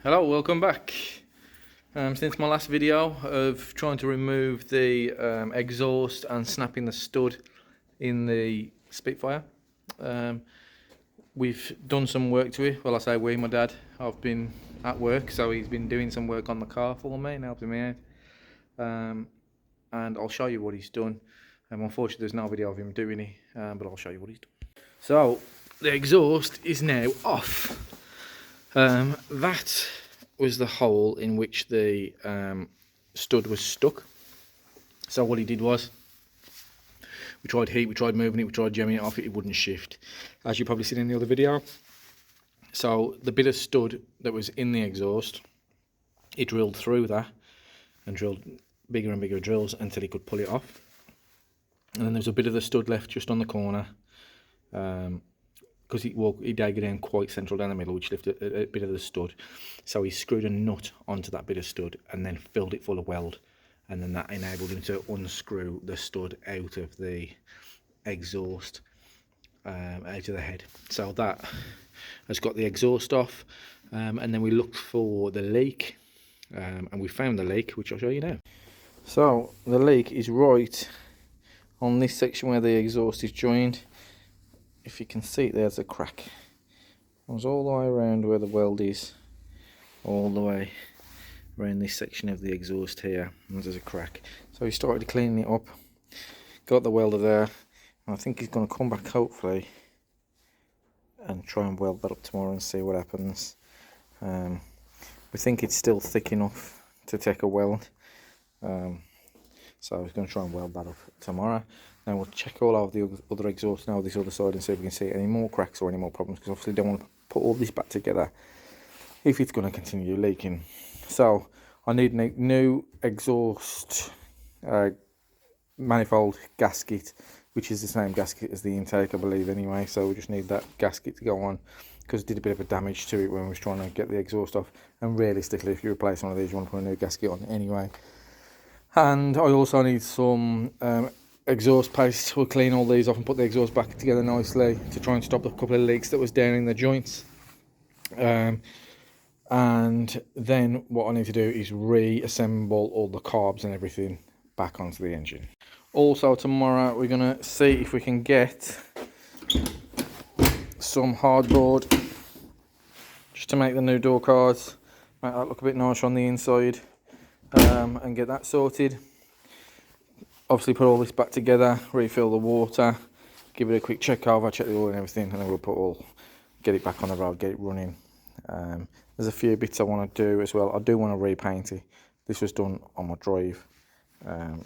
Hello, welcome back. Since my last video of trying to remove the exhaust and snapping the stud in the Spitfire, we've done some work to it. Well, I say we, my dad. I've been at work, so he's been doing some work on the car for me and helping me out. And I'll show you what he's done. Unfortunately, there's no video of him doing it, but I'll show you what he's done. So, the exhaust is now off. That was the hole in which the stud was stuck. So what he did was, we tried heat, we tried moving it, we tried jamming it off, it wouldn't shift, as you probably seen in the other video. So the bit of stud that was in the exhaust, he drilled through that and drilled bigger and bigger drills until he could pull it off. And then there's a bit of the stud left just on the corner, because he dug it in quite central down the middle, which lifted a bit of the stud. So he screwed a nut onto that bit of stud and then filled it full of weld, and then that enabled him to unscrew the stud out of the exhaust, out of the head. So that has got the exhaust off, and then we looked for the leak, and we found the leak, which I'll show you now. So the leak is right on this section where the exhaust is joined. If you can see, there's a crack. It was all the way around where the weld is, all the way around this section of the exhaust here, and there's a crack. So he started cleaning it up, got the welder there, and I think he's going to come back hopefully and try and weld that up tomorrow and see what happens. We think it's still thick enough to take a weld, so he's going to try and weld that up tomorrow. Now we'll check all of the other exhausts now, this other side, and see if we can see any more cracks or any more problems, because obviously don't want to put all this back together if it's going to continue leaking. So I need a new exhaust manifold gasket, which is the same gasket as the intake, I believe, anyway. So we just need that gasket to go on, because it did a bit of a damage to it when we was trying to get the exhaust off. And realistically, if you replace one of these, you want to put a new gasket on anyway. And I also need some exhaust paste. We'll clean all these off and put the exhaust back together nicely to try and stop a couple of leaks that was down in the joints. And then what I need to do is reassemble all the carbs and everything back onto the engine. Also tomorrow we're going to see if we can get some hardboard just to make the new door cards, make that look a bit nicer on the inside, and get that sorted. Obviously put all this back together, refill the water, give it a quick check over, check the oil and everything, and then we'll get it back on the road, get it running. There's a few bits I want to do as well. I do want to repaint it. This was done on my drive,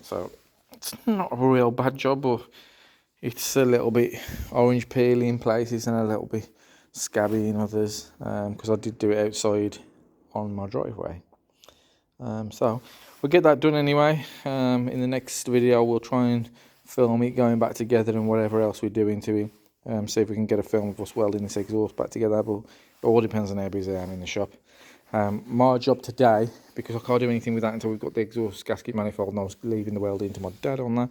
so it's not a real bad job, but it's a little bit orange peely in places and a little bit scabby in others, because I did do it outside on my driveway. So we'll get that done anyway. In the next video we'll try and film it going back together and whatever else we do into it. See if we can get a film of us welding this exhaust back together, but it all depends on how busy I am in the shop. My job today, because I can't do anything with that until we've got the exhaust gasket manifold, and I was leaving the welding to my dad on that.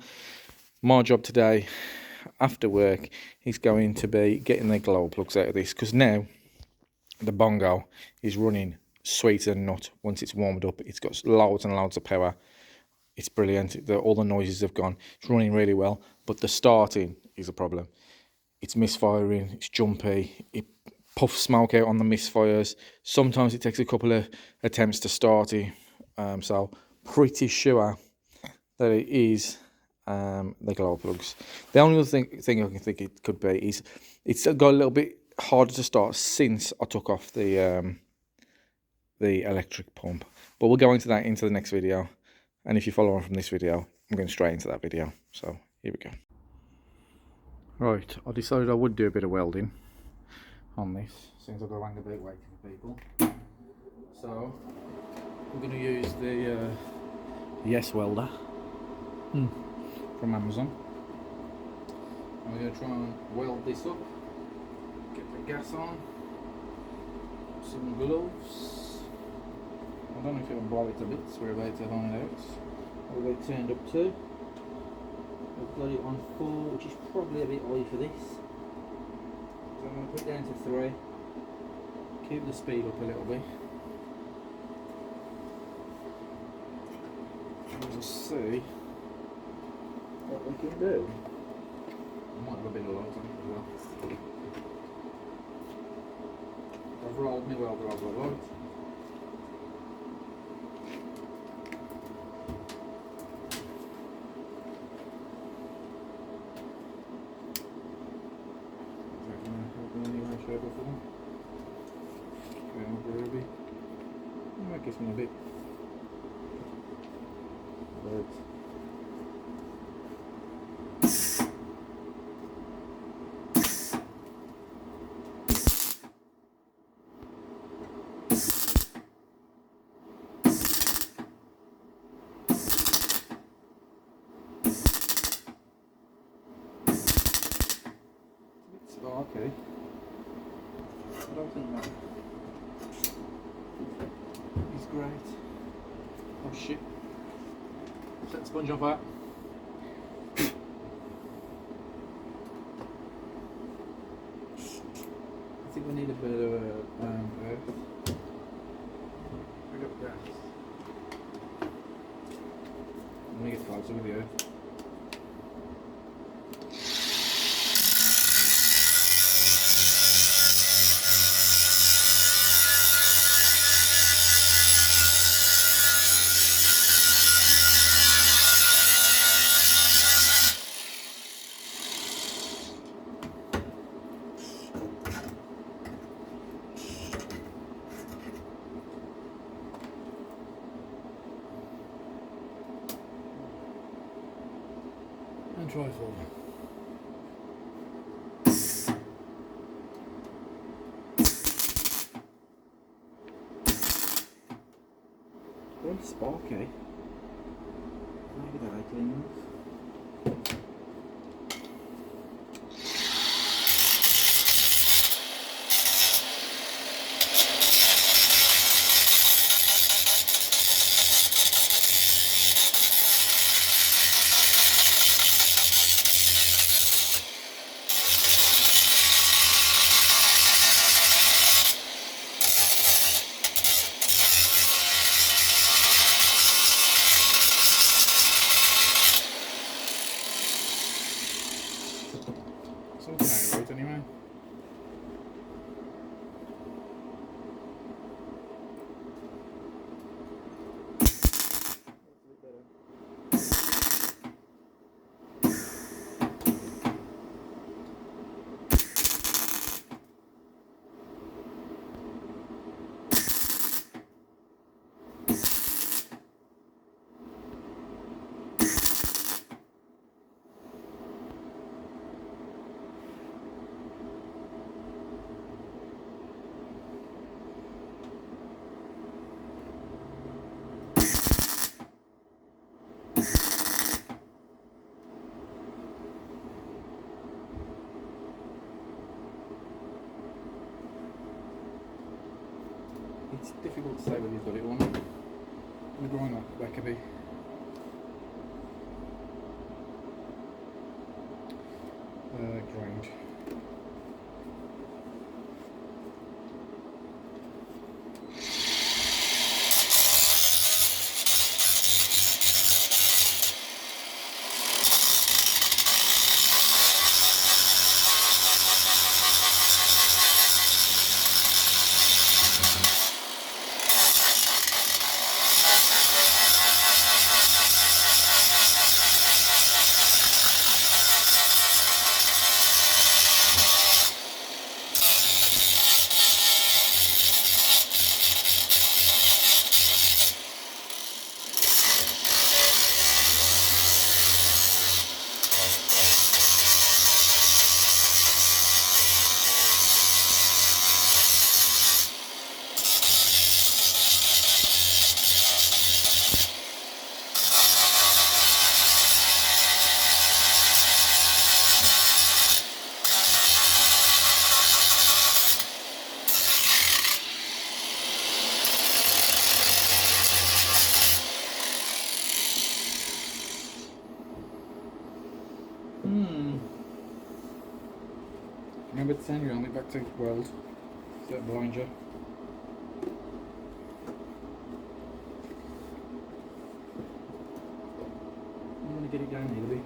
My job today after work is going to be getting the glow plugs out of this, because now the bongo is running sweeter than nut. Once it's warmed up, it's got loads and loads of power. It's brilliant. All the noises have gone. It's running really well, but the starting is a problem. It's misfiring, it's jumpy, it puffs smoke out on the misfires. Sometimes it takes a couple of attempts to start it. So pretty sure that it is the glow plugs. The only other thing I can think it could be is it's got a little bit harder to start since I took off the electric pump. But we'll go into that into the next video. And if you follow on from this video, I'm going straight into that video. So here we go. Right, I decided I would do a bit of welding on this, since I've got to hang a bit weight for people. So I'm going to use the Yes welder from Amazon. I'm going to try and weld this up, get the gas on, some gloves. I don't know if it'll blow it to bits, we're about to find out. I've got it turned up to. I've got it on 4, which is probably a bit high for this. So I'm going to put it down to 3. Keep the speed up a little bit. and just see what we can do. I might have a bit of logs on it as well. I've rolled my welder over the logs. That gives me a bit words. It's sparky. I don't think that is great. Oh shit. Set the sponge off that. I think we need a bit of earth. Bring up gas. I'm going to get closer with the earth. And try for very sparky. Maybe that I clean. Something I wrote anyway. It's difficult to say whether you've got it or not. I'm going on back a bit. Grind. Remember to send you only back to weld, so that blind you. get it down here a bit.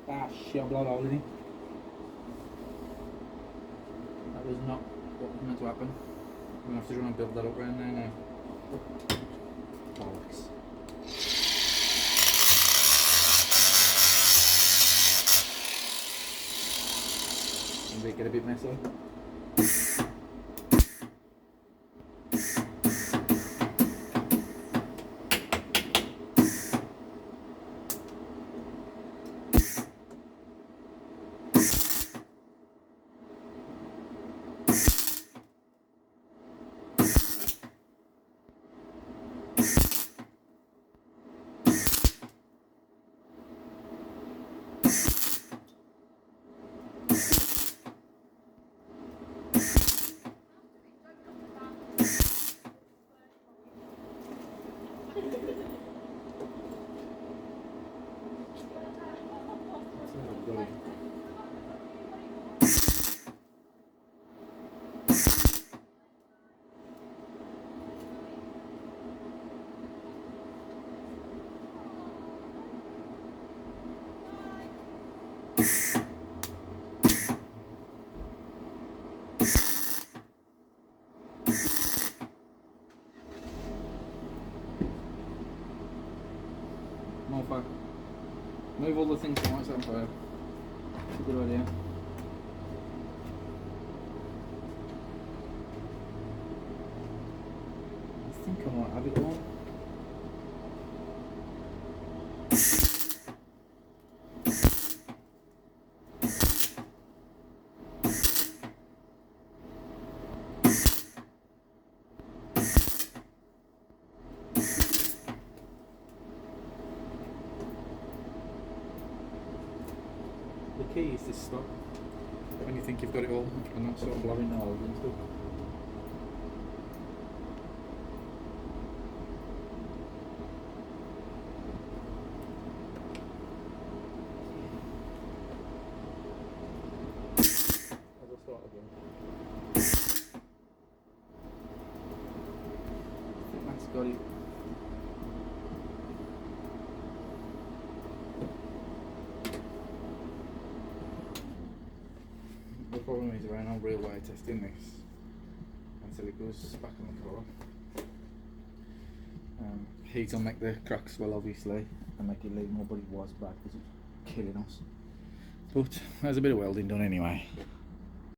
Ah shit, I blowed a hole in it. That was not what was meant to happen. I'm gonna have to try and build that up around there now. Bollocks. Maybe get a bit messy. Move all the things from outside fire. It's a good idea. I think I might have it all. The key is to stop when you think you've got it all and not sort of blowing the holes and stuff. I'll start again. I think that's got it. The problem is around on real wire testing this until it goes back on the car. Heat will make the cracks well, obviously, and make it leave more, but it was bad because it's killing us. But there's a bit of welding done anyway.